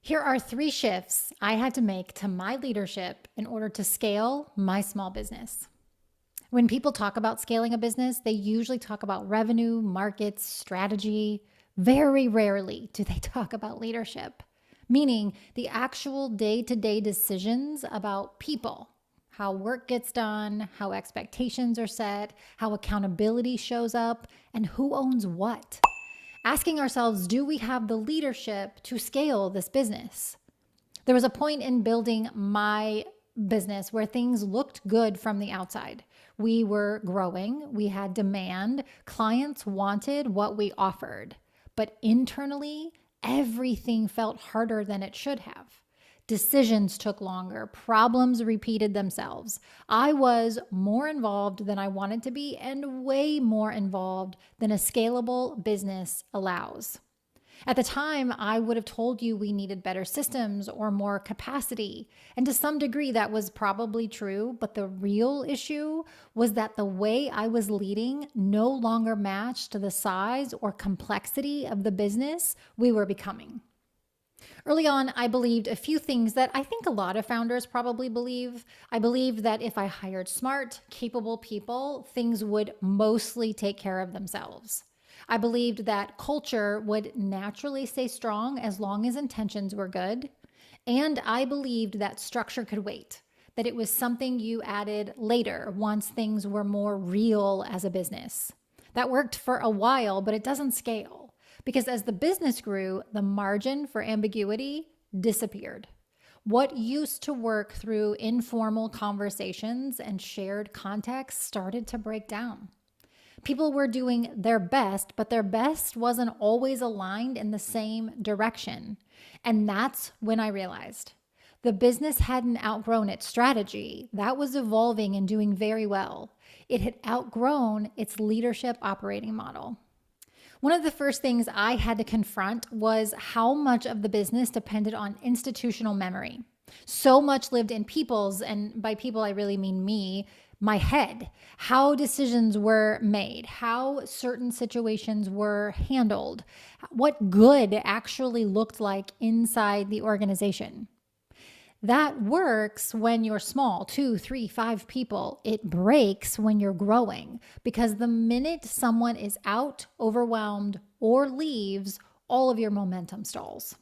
Here are 3 shifts I had to make to my leadership in order to scale my small business. When people talk about scaling a business, they usually talk about revenue, markets, strategy. Very rarely do they talk about leadership, meaning the actual day-to-day decisions about people, how work gets done, how expectations are set, how accountability shows up, and who owns what. Asking ourselves, do we have the leadership to scale this business? There was a point in building my business where things looked good from the outside. We were growing, we had demand, clients wanted what we offered. But internally, everything felt harder than it should have. Decisions took longer, problems repeated themselves. I was more involved than I wanted to be and way more involved than a scalable business allows. At the time, I would have told you we needed better systems or more capacity. And to some degree, that was probably true. But the real issue was that the way I was leading no longer matched the size or complexity of the business we were becoming. Early on, I believed a few things that I think a lot of founders probably believe. I believed that if I hired smart, capable people, things would mostly take care of themselves. I believed that culture would naturally stay strong as long as intentions were good. And I believed that structure could wait, that it was something you added later once things were more real as a business. That worked for a while, but it doesn't scale. Because as the business grew, the margin for ambiguity disappeared. What used to work through informal conversations and shared context started to break down. People were doing their best, but their best wasn't always aligned in the same direction. And that's when I realized the business hadn't outgrown its strategy. That was evolving and doing very well. It had outgrown its leadership operating model. One of the first things I had to confront was how much of the business depended on institutional memory. So much lived in people's, and by people I really mean me, my head. How decisions were made, how certain situations were handled, what good actually looked like inside the organization. That works when you're small, 2, 3, 5 people. It breaks when you're growing because the minute someone is out, overwhelmed, or leaves, all of your momentum stalls.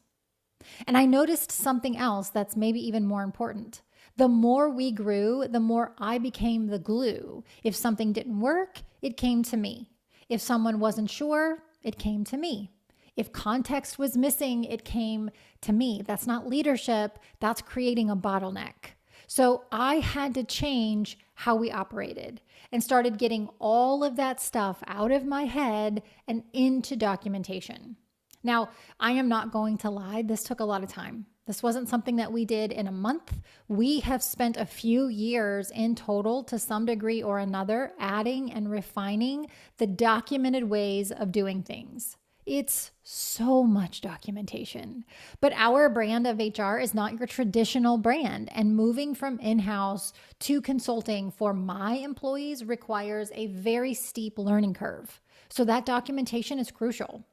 And I noticed something else that's maybe even more important. The more we grew, the more I became the glue. If something didn't work, it came to me. If someone wasn't sure, it came to me. If context was missing, it came to me. That's not leadership. That's creating a bottleneck. So I had to change how we operated and started getting all of that stuff out of my head and into documentation. Now, I am not going to lie. This took a lot of time. This wasn't something that we did in a month. We have spent a few years in total to some degree or another adding and refining the documented ways of doing things. It's so much documentation. But our brand of HR is not your traditional brand, and moving from in-house to consulting for my employees requires a very steep learning curve. So that documentation is crucial.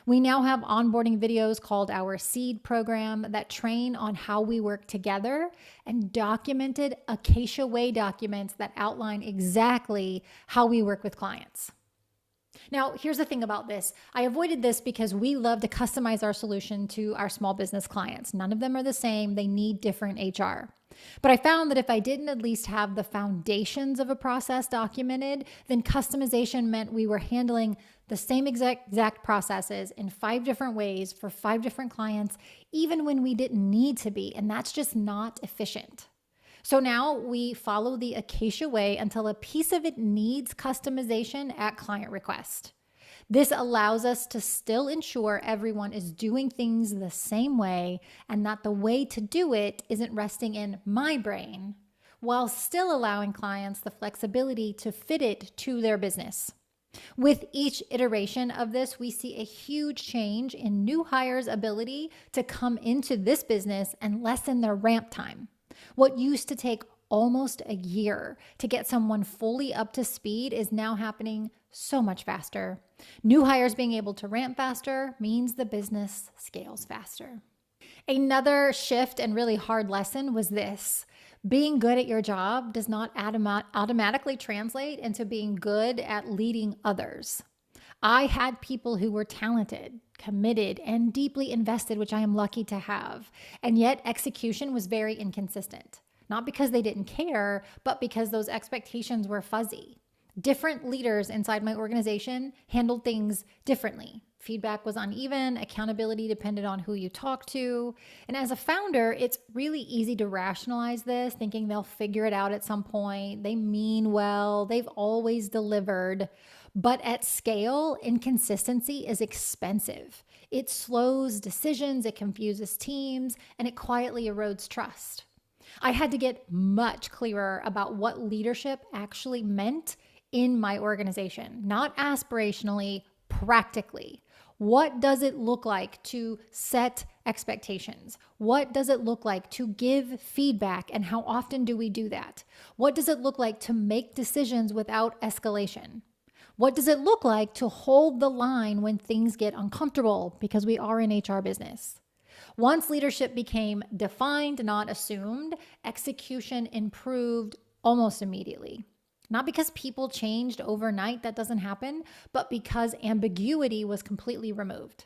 We now have onboarding videos called our Seed program that train on how we work together and documented Acacia Way documents that outline exactly how we work with clients. Now, here's the thing about this. I avoided this because we love to customize our solution to our small business clients. None of them are the same. They need different HR. But I found that if I didn't at least have the foundations of a process documented, then customization meant we were handling the same exact processes in 5 different ways for 5 different clients, even when we didn't need to be. And that's just not efficient. So now we follow the Acacia Way until a piece of it needs customization at client request. This allows us to still ensure everyone is doing things the same way and that the way to do it isn't resting in my brain, while still allowing clients the flexibility to fit it to their business. With each iteration of this, we see a huge change in new hires' ability to come into this business and lessen their ramp time. What used to take almost a year to get someone fully up to speed is now happening so much faster. New hires being able to ramp faster means the business scales faster. Another shift and really hard lesson was this: being good at your job does not automatically translate into being good at leading others. I had people who were talented, committed, and deeply invested, which I am lucky to have. And yet execution was very inconsistent. Not because they didn't care, but because those expectations were fuzzy. Different leaders inside my organization handled things differently. Feedback was uneven, accountability depended on who you talk to. And as a founder, it's really easy to rationalize this, thinking they'll figure it out at some point. They mean well, they've always delivered. But at scale, inconsistency is expensive. It slows decisions, it confuses teams, and it quietly erodes trust. I had to get much clearer about what leadership actually meant in my organization, not aspirationally, practically. What does it look like to set expectations? What does it look like to give feedback, and how often do we do that? What does it look like to make decisions without escalation? What does it look like to hold the line when things get uncomfortable, because we are in HR business? Once leadership became defined, not assumed, execution improved almost immediately. Not because people changed overnight, that doesn't happen, but because ambiguity was completely removed.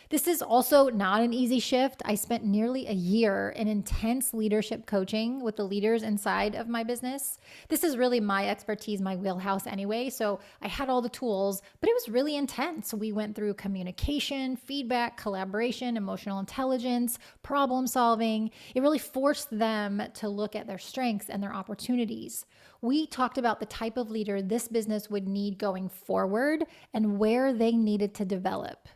This is also not an easy shift. I spent nearly a year in intense leadership coaching with the leaders inside of my business. This is really my expertise, my wheelhouse anyway. So I had all the tools, but it was really intense. We went through communication, feedback, collaboration, emotional intelligence, problem solving. It really forced them to look at their strengths and their opportunities. We talked about the type of leader this business would need going forward and where they needed to develop.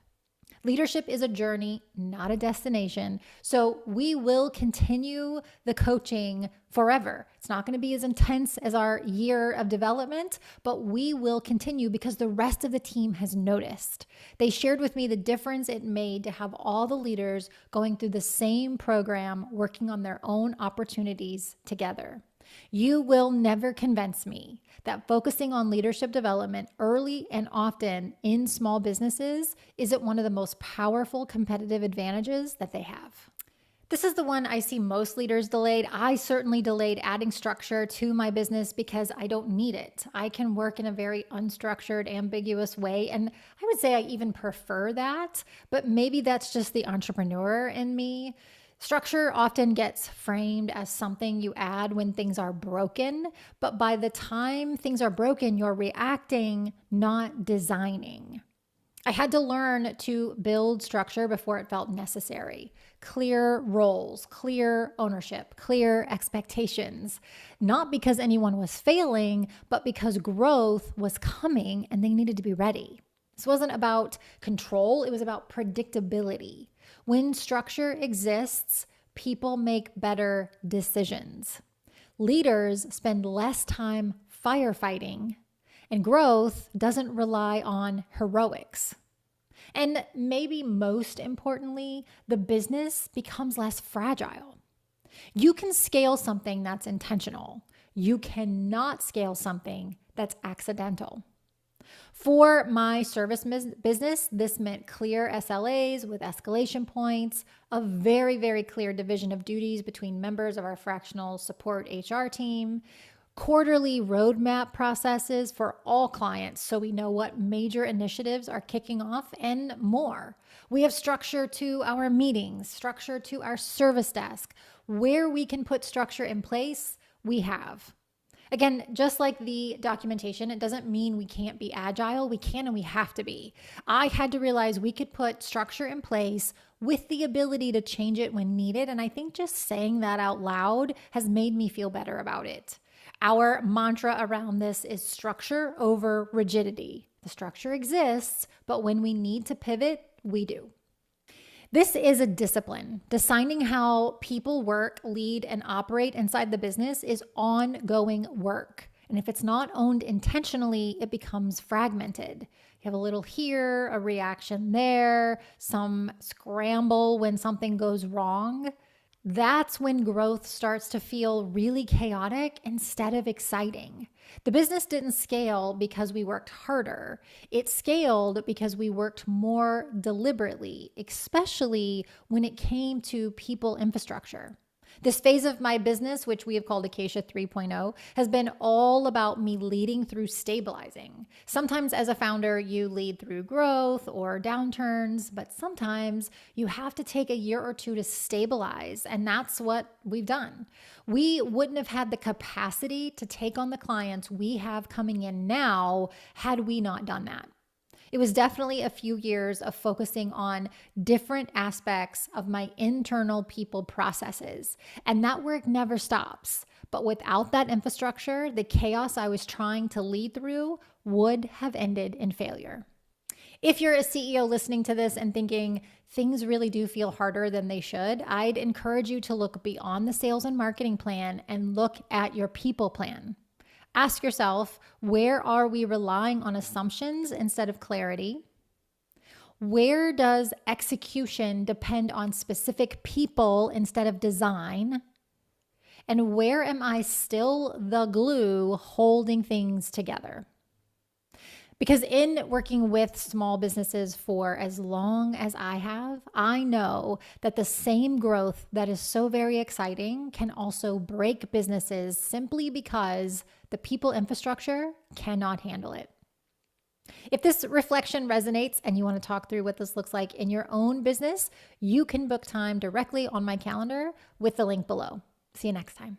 Leadership is a journey, not a destination. So we will continue the coaching forever. It's not going to be as intense as our year of development, but we will continue because the rest of the team has noticed. They shared with me the difference it made to have all the leaders going through the same program, working on their own opportunities together. You will never convince me that focusing on leadership development early and often in small businesses isn't one of the most powerful competitive advantages that they have. This is the one I see most leaders delayed. I certainly delayed adding structure to my business because I don't need it. I can work in a very unstructured, ambiguous way, and I would say I even prefer that, but maybe that's just the entrepreneur in me. Structure often gets framed as something you add when things are broken, but by the time things are broken, you're reacting, not designing. I had to learn to build structure before it felt necessary. Clear roles, clear ownership, clear expectations. Not because anyone was failing, but because growth was coming and they needed to be ready. This wasn't about control, it was about predictability. When structure exists, people make better decisions. Leaders spend less time firefighting, and growth doesn't rely on heroics. And maybe most importantly, the business becomes less fragile. You can scale something that's intentional. You cannot scale something that's accidental. For my service business, this meant clear SLAs with escalation points, a very, very clear division of duties between members of our fractional support HR team, quarterly roadmap processes for all clients so we know what major initiatives are kicking off, and more. We have structure to our meetings, structure to our service desk. Where we can put structure in place, we have. Again, just like the documentation, it doesn't mean we can't be agile. We can and we have to be. I had to realize we could put structure in place with the ability to change it when needed. And I think just saying that out loud has made me feel better about it. Our mantra around this is structure over rigidity. The structure exists, but when we need to pivot, we do. This is a discipline. Deciding how people work, lead, and operate inside the business is ongoing work. And if it's not owned intentionally, it becomes fragmented. You have a little here, a reaction there, some scramble when something goes wrong. That's when growth starts to feel really chaotic instead of exciting. The business didn't scale because we worked harder. It scaled because we worked more deliberately, especially when it came to people infrastructure. This phase of my business, which we have called Acacia 3.0, has been all about me leading through stabilizing. Sometimes as a founder, you lead through growth or downturns, but sometimes you have to take a year or two to stabilize. And that's what we've done. We wouldn't have had the capacity to take on the clients we have coming in now had we not done that. It was definitely a few years of focusing on different aspects of my internal people processes. And that work never stops. But without that infrastructure, the chaos I was trying to lead through would have ended in failure. If you're a CEO listening to this and thinking things really do feel harder than they should, I'd encourage you to look beyond the sales and marketing plan and look at your people plan. Ask yourself, where are we relying on assumptions instead of clarity? Where does execution depend on specific people instead of design? And where am I still the glue holding things together? Because in working with small businesses for as long as I have, I know that the same growth that is so very exciting can also break businesses simply because the people infrastructure cannot handle it. If this reflection resonates and you want to talk through what this looks like in your own business, you can book time directly on my calendar with the link below. See you next time.